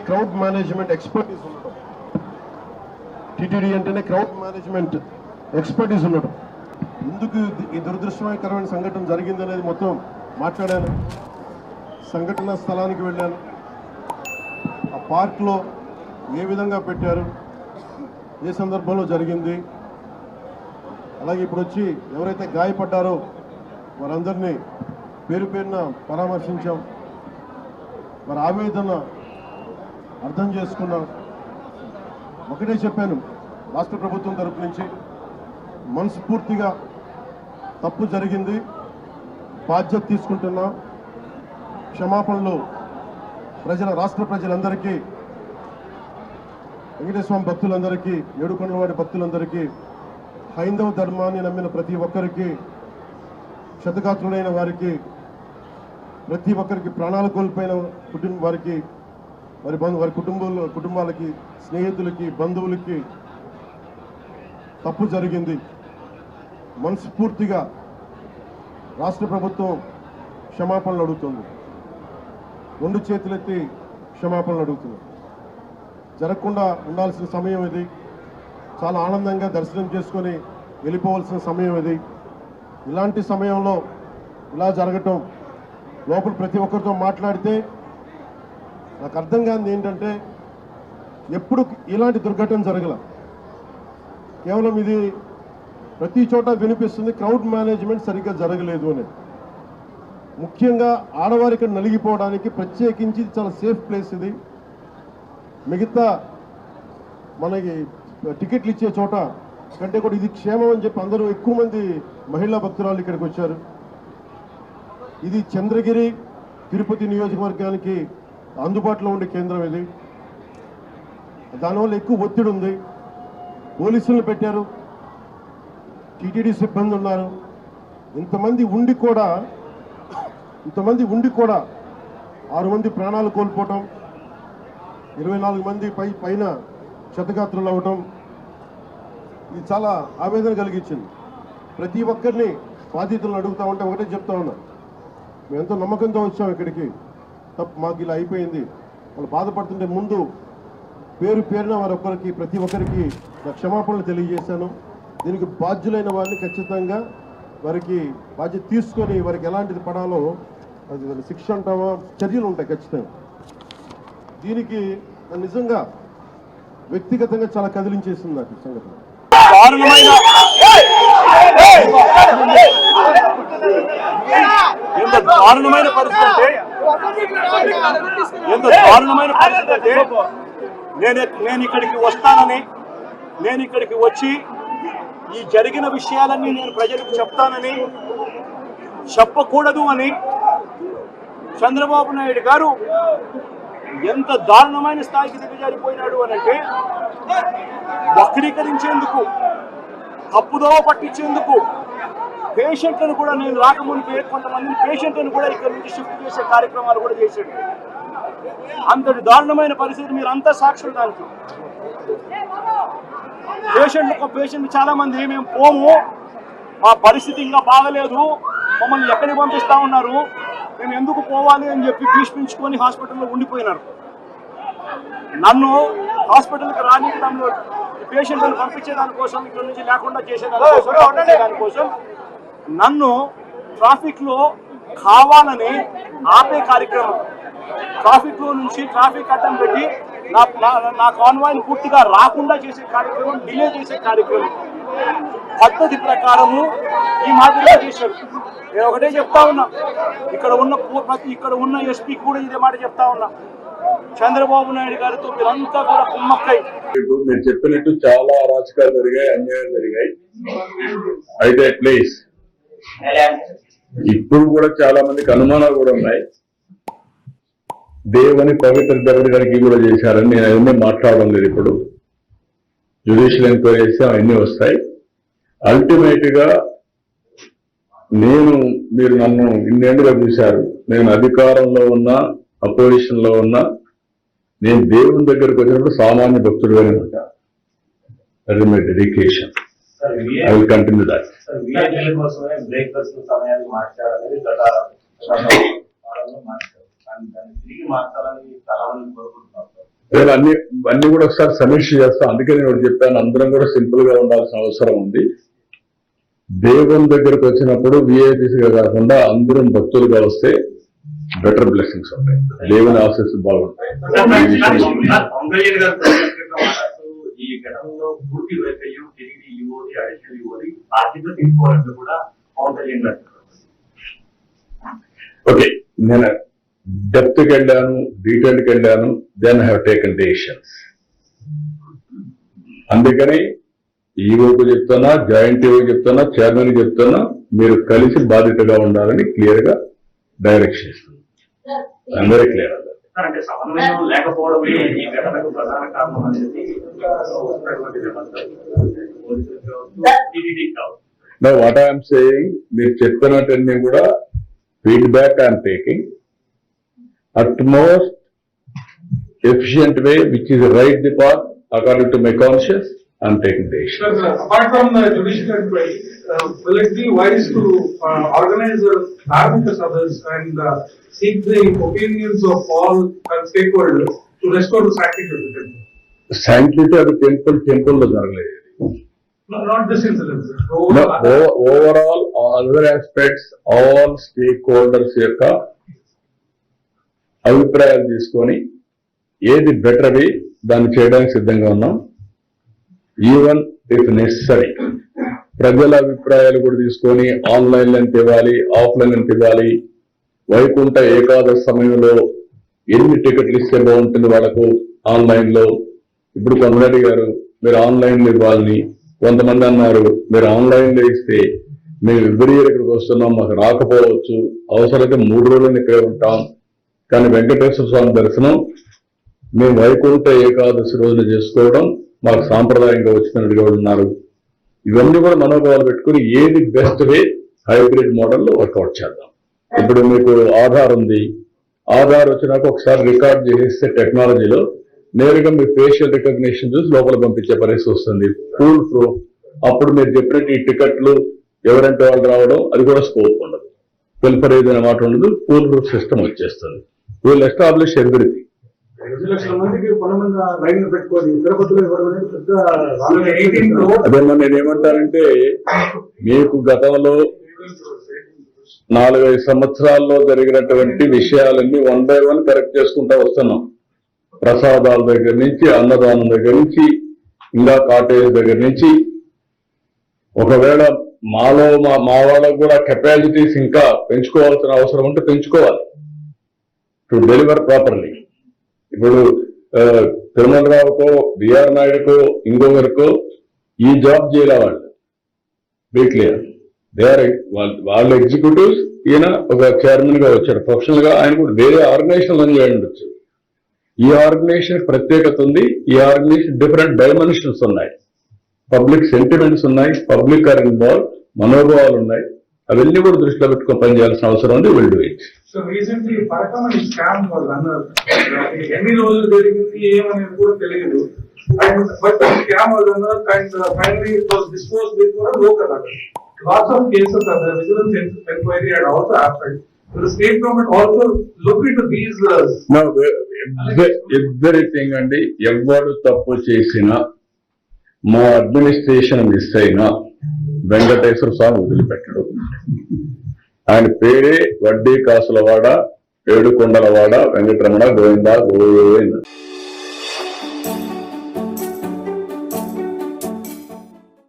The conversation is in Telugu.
క్రౌడ్ మేనేజ్మెంట్ ఎక్స్పర్టీస్ ఉండడం, టీటీడీ అంటేనే క్రౌడ్ మేనేజ్మెంట్ ఎక్స్పర్టీస్ ఉండడం. ఎందుకు ఈ దురదృష్టకరమైన సంఘటన జరిగిందనేది మొత్తం మాట్లాడాను. సంఘటన స్థలానికి వెళ్ళాను. ఆ పార్క్లో ఏ విధంగా పెట్టారు, ఏ సందర్భంలో జరిగింది, అలాగే ఇప్పుడు వచ్చి ఎవరైతే గాయపడ్డారో వారందరినీ పేరు పేరున పరామర్శించాం. వారి ఆవేదన అర్థం చేసుకున్నాం. ఒకటే చెప్పాను, రాష్ట్ర ప్రభుత్వం తరపు నుంచి మనస్ఫూర్తిగా తప్పు జరిగింది, బాధ్యత తీసుకుంటున్నాం. క్షమాపణలు రాష్ట్ర ప్రజలందరికీ, వెంకటేశ్వర భక్తులందరికీ, ఏడుకొండలవాడి భక్తులందరికీ, హైందవ ధర్మాన్ని నమ్మిన ప్రతి ఒక్కరికి, క్షతగాత్రులైన వారికి, ప్రతి ఒక్కరికి, ప్రాణాలు కోల్పోయిన వారికి, వారి కుటుంబాలకి, స్నేహితులకి, బంధువులకి తప్పు జరిగింది. మనస్ఫూర్తిగా రాష్ట్ర ప్రభుత్వం క్షమాపణలు అడుగుతుంది. రెండు చేతులెత్తి క్షమాపణలు అడుగుతుంది. జరగకుండా ఉండాల్సిన సమయం ఇది. చాలా ఆనందంగా దర్శనం చేసుకొని వెళ్ళిపోవాల్సిన సమయం ఇది. ఇలాంటి సమయంలో ఇలా జరగటం, లోపల ప్రతి ఒక్కరితో మాట్లాడితే నాకు అర్థం కానిది ఏంటంటే, ఎప్పుడు ఇలాంటి దుర్ఘటన జరగల. కేవలం ఇది ప్రతి చోట వినిపిస్తుంది, క్రౌడ్ మేనేజ్మెంట్ సరిగ్గా జరగలేదు అని. ముఖ్యంగా ఆడవారి ఇక్కడ నలిగిపోవడానికి ప్రత్యేకించి చాలా సేఫ్ ప్లేస్ ఇది. మిగతా మనకి టికెట్లు ఇచ్చే చోట కంటే కూడా ఇది క్షేమం అని చెప్పి అందరూ, ఎక్కువ మంది మహిళా భక్తురాలు ఇక్కడికి వచ్చారు. ఇది చంద్రగిరి తిరుపతి నియోజకవర్గానికి అందుబాటులో ఉండే కేంద్రం ఇది. దానివల్ల ఎక్కువ ఒత్తిడి ఉంది. పోలీసులను పెట్టారు, టీటీడీ సిబ్బంది ఉన్నారు. ఇంతమంది ఉండి కూడా 6 మంది ప్రాణాలు కోల్పోవటం, 24 మంది పైన క్షతగాత్రులు అవ్వటం, ఇది చాలా ఆవేదన కలిగించింది. ప్రతి ఒక్కరిని బాధితులను అడుగుతా ఉంటే ఒకటే చెప్తా ఉన్నా, మేము ఎంతో నమ్మకంతో వచ్చాం ఇక్కడికి, మాకు ఇలా అయిపోయింది. వాళ్ళు బాధపడుతుంటే ముందు పేరున ప్రతి ఒక్కరికి నా క్షమాపణలు తెలియజేశాను. దీనికి బాధ్యులైన వారిని ఖచ్చితంగా వారికి బాధ్యత తీసుకొని వారికి ఎలాంటిది పడాలో అది శిక్ష అంటావా, చర్యలు ఉంటాయి ఖచ్చితంగా. దీనికి నిజంగా వ్యక్తిగతంగా చాలా కదిలించేసింది నాకు ఈ సంగతి. దారుణమైన పరిస్థితి నేను ఇక్కడికి వస్తానని, నేను ఇక్కడికి వచ్చి ఈ జరిగిన విషయాలన్నీ నేను ప్రజలకు చెప్తానని, చెప్పకూడదు అని చంద్రబాబు నాయుడు గారు ఎంత దారుణమైన స్థాయికి దిగజారిపోయినాడు అనంటే, వక్రీకరించేందుకు, తప్పుదోవ పట్టించేందుకు పేషెంట్లను కూడా, నేను రాకముందు కొంతమంది పేషెంట్లను కూడా ఇక్కడ నుంచి షిఫ్ట్ చేసే కార్యక్రమాలు కూడా చేశాడు. అంతటి దారుణమైన పరిస్థితి మీరు అంతా సాక్షులు. దానికి పేషెంట్ చాలా మంది, మేము పోము, మా పరిస్థితి ఇంకా బాగలేదు, మమ్మల్ని ఎక్కడికి పంపిస్తా ఉన్నారు, మేము ఎందుకు పోవాలి అని చెప్పి భీష్మించుకొని హాస్పిటల్లో ఉండిపోయినారు. నన్ను హాస్పిటల్కి రానియడంలో, పేషెంట్లను పంపించేదానికోసం, ఇక్కడ నుంచి లేకుండా చేసేదానికోసం నన్ను ట్రాఫిక్లో కావాలని ఆపే కార్యక్రమం, ట్రాఫిక్లో నుంచి ట్రాఫిక్ అడ్డం పెట్టి నా కాన్వాయ్ని పూర్తిగా రాకుండా చేసే కార్యక్రమం, డిలే చేసే కార్యక్రమం పద్ధతి ప్రకారము ఈ మాదిరిగా చేశారు. నేను ఒకటే చెప్తా ఉన్నా, ఇక్కడ ఉన్న ఎస్పీ కూడా ఇదే మాట చెప్తా ఉన్నా, చంద్రబాబు నాయుడు గారితో మీరంతా కూడా కుమ్మక్కై. మీరు చెప్పినట్టు చాలా అరాచకాలు జరిగాయి, అన్యాయాలు జరిగాయి. అయితే ప్లీజ్, ఇప్పుడు కూడా చాలా మందికి అనుమానాలు కూడా ఉన్నాయి. దేవుని పవిత్ర దగ్గరికి కూడా చేశారని నేను అవన్నీ మాట్లాడడం లేదు. ఇప్పుడు జ్యుడిషియల్ ఎంక్వైరీ చేస్తే అవన్నీ వస్తాయి. అల్టిమేట్ గా మీరు నన్ను ఇన్నేళ్లుగా చూశారు, నేను అధికారంలో ఉన్నా, అపోజిషన్ లో ఉన్నా, నేను దేవుని దగ్గరకు వచ్చినప్పుడు సామాన్య భక్తుడుగానే ఉంటాను. That is my dedication. I will continue that. నేను అన్ని కూడా ఒకసారి సమీక్ష చేస్తాను. అందుకే నేను ఒకటి చెప్పాను, అందరం కూడా సింపుల్ గా ఉండాల్సిన అవసరం ఉంది. దేవుని దగ్గరకు వచ్చినప్పుడు విఐపీస్ గా కాకుండా అందరం భక్తులుగా వస్తే బెటర్ బ్లెస్సింగ్స్ ఉంటాయి, దేవుని ఆశీస్సు బాగుంటాయి. ఈ ఘటనలో పూర్తి వైఫల్యం తిరిగి యువతి అడిషనల్ యువతి బాధ్యత తీసుకోవాలంటే కూడా పవన్ కళ్యాణ్ గారు. ఓకే, నేను డెప్త్కి వెళ్ళాను, డీటెయిల్కి వెళ్ళాను, దెన్ హ్యావ్ టేకన్ డెసిషన్స్. అందుకని ఈవోకు చెప్తున్నా, జాయింట్ ఈవో చెప్తున్నా, చైర్మన్ చెప్తున్నా, మీరు కలిసి బాధ్యతగా ఉండాలని క్లియర్ గా డైరెక్షన్ ఇస్తుంది. అందరూ క్లియర్ అన్నారు. అంటే సమన్వయం లేకపోవడమే ఈ ఘటనకు ప్రధాన కారణం అనేది Now what I am saying, మీరు చెప్పినట్టన్నీ కూడా feedback I'm taking at most efficient way, which is the right path according to my conscience. I'm taking the issue. Sir, apart from the judicial inquiry, will it be wise to organize Dharmika Sabhas and seek the opinions of all stakeholders to restore the sanctity of the temple? Sanctity of the temple lo jaragaledu. No, not this incident, sir. No, overall, other aspects, all stakeholders యొక్క అభిప్రాయాలు తీసుకొని ఏది బెటర్ వే దాన్ని చేయడానికి సిద్ధంగా ఉన్నాం. ఈవెన్ ఇఫ్ నెసరీ ప్రజల అభిప్రాయాలు కూడా తీసుకొని ఆన్లైన్ ఎంత ఇవ్వాలి, ఆఫ్లైన్ ఎంత ఇవ్వాలి, వైకుంఠ ఏకాదశి సమయంలో ఎన్ని టికెట్లు ఇస్తే బాగుంటుంది వాళ్ళకు ఆన్లైన్ లో. ఇప్పుడు కొందరు గారు మీరు ఆన్లైన్ లో ఇవ్వాలని, కొంతమంది అన్నారు మీరు ఆన్లైన్ లో ఇస్తే మేము ఎవ్రీ ఇయర్ ఇక్కడికి వస్తున్నాం, మాకు రాకపోవచ్చు, అవసరమైతే 3 రోజులు ఇక్కడే ఉంటాం, కానీ వెంకటేశ్వర స్వామి దర్శనం మేము వైకుంఠ ఏకాదశి రోజున చేసుకోవడం మాకు సాంప్రదాయంగా వచ్చినట్టుగా ఉన్నారు. ఇవన్నీ కూడా మనోభావాలు పెట్టుకుని ఏది బెస్ట్ వే హైబ్రిడ్ మోడల్లో వర్కౌట్ చేద్దాం. ఇప్పుడు మీకు ఆధార్ ఉంది, ఆధార్ వచ్చినాక ఒకసారి రికార్డ్ చేసేస్తే టెక్నాలజీలో నేరుగా మీ ఫేషియల్ రికగ్నిషన్ చూసి లోపల పంపించే పరిస్థితి వస్తుంది. Full proof. అప్పుడు మీరు చెప్పినట్టు ఈ టికెట్లు ఎవరంటే వాళ్ళు రావడం అది కూడా స్కోప్ ఉండదు, వెల్ఫర్ ఏదైనా మాట ఉండదు, ఫుల్ ప్రూఫ్ సిస్టమ్ వచ్చేస్తుంది. Will establish everything. 2 లక్షల మందికి కొంతమంది లైన్లు పెట్టుకొని తిరుపతిలో ఇవ్వడం అనేది పెద్ద అదేమన్నా నేనేమంటానంటే, మీకు గతంలో 4-5 సంవత్సరాల్లో జరిగినటువంటి విషయాలన్నీ 1 by 1 కరెక్ట్ చేసుకుంటా వస్తున్నాం. ప్రసాదాల దగ్గర నుంచి, అన్నదానం దగ్గర నుంచి, ఇంకా కాటేజ్ దగ్గర నుంచి. ఒకవేళ మాలో మా వాళ్ళకు కూడా కెపాసిటీస్ ఇంకా పెంచుకోవాల్సిన అవసరం ఉంటే పెంచుకోవాలి టు డెలివర్ ప్రాపర్లీ. ఇప్పుడు తిరుమల రావుకో, బిఆర్ నాయుడుకో, ఇంకొకరికో ఈ జాబ్ చేయాలి వాళ్ళు. బీ క్లియర్, దే ఆర్ వాళ్ళ ఎగ్జిక్యూటివ్స్. ఈయన ఒక చైర్మన్ గా వచ్చారు ప్రొఫెషనల్ గా, ఆయన కూడా వేరే ఆర్గనైజేషన్ రన్ చేయండి ఉండొచ్చు. ఈ ఆర్గనైజేషన్ ప్రత్యేకత ఉంది, ఈ ఆర్గనైజేషన్ డిఫరెంట్ డైమెన్షన్స్ ఉన్నాయి, పబ్లిక్ సెంటిమెంట్స్ ఉన్నాయి, పబ్లిక్ ఆర్ ఇన్వాల్వ్, మనోభావాలు ఉన్నాయి. అవన్నీ కూడా దృష్టిలో పెట్టుకుని పనిచేయాల్సిన అవసరం ఉంది. Will do it. So recently పరకమని స్కామ్ వాళ్ళు అన్నారు, ఎన్ని రోజులు జరిగింది ఏమనేది కూడా తెలియదు. అండ్ బట్ స్కామ్ వాళ్ళు అన్నారు and finally it was disposed before local అక్కడ. Lots of cases are there, vigilance enquiry and also happened. The state government also look into these no, everything అండి. ఎవరు తప్పు చేసినా, మా అడ్మినిస్ట్రేషన్ మిస్ అయినా వెంకటేశ్వర స్వామి వదిలిపెట్టడు. ఆయన పేరే వడ్డీ కాసులవాడ, ఏడుకొండలవాడ, వెంకటరమణ, గోవింద గోవింద.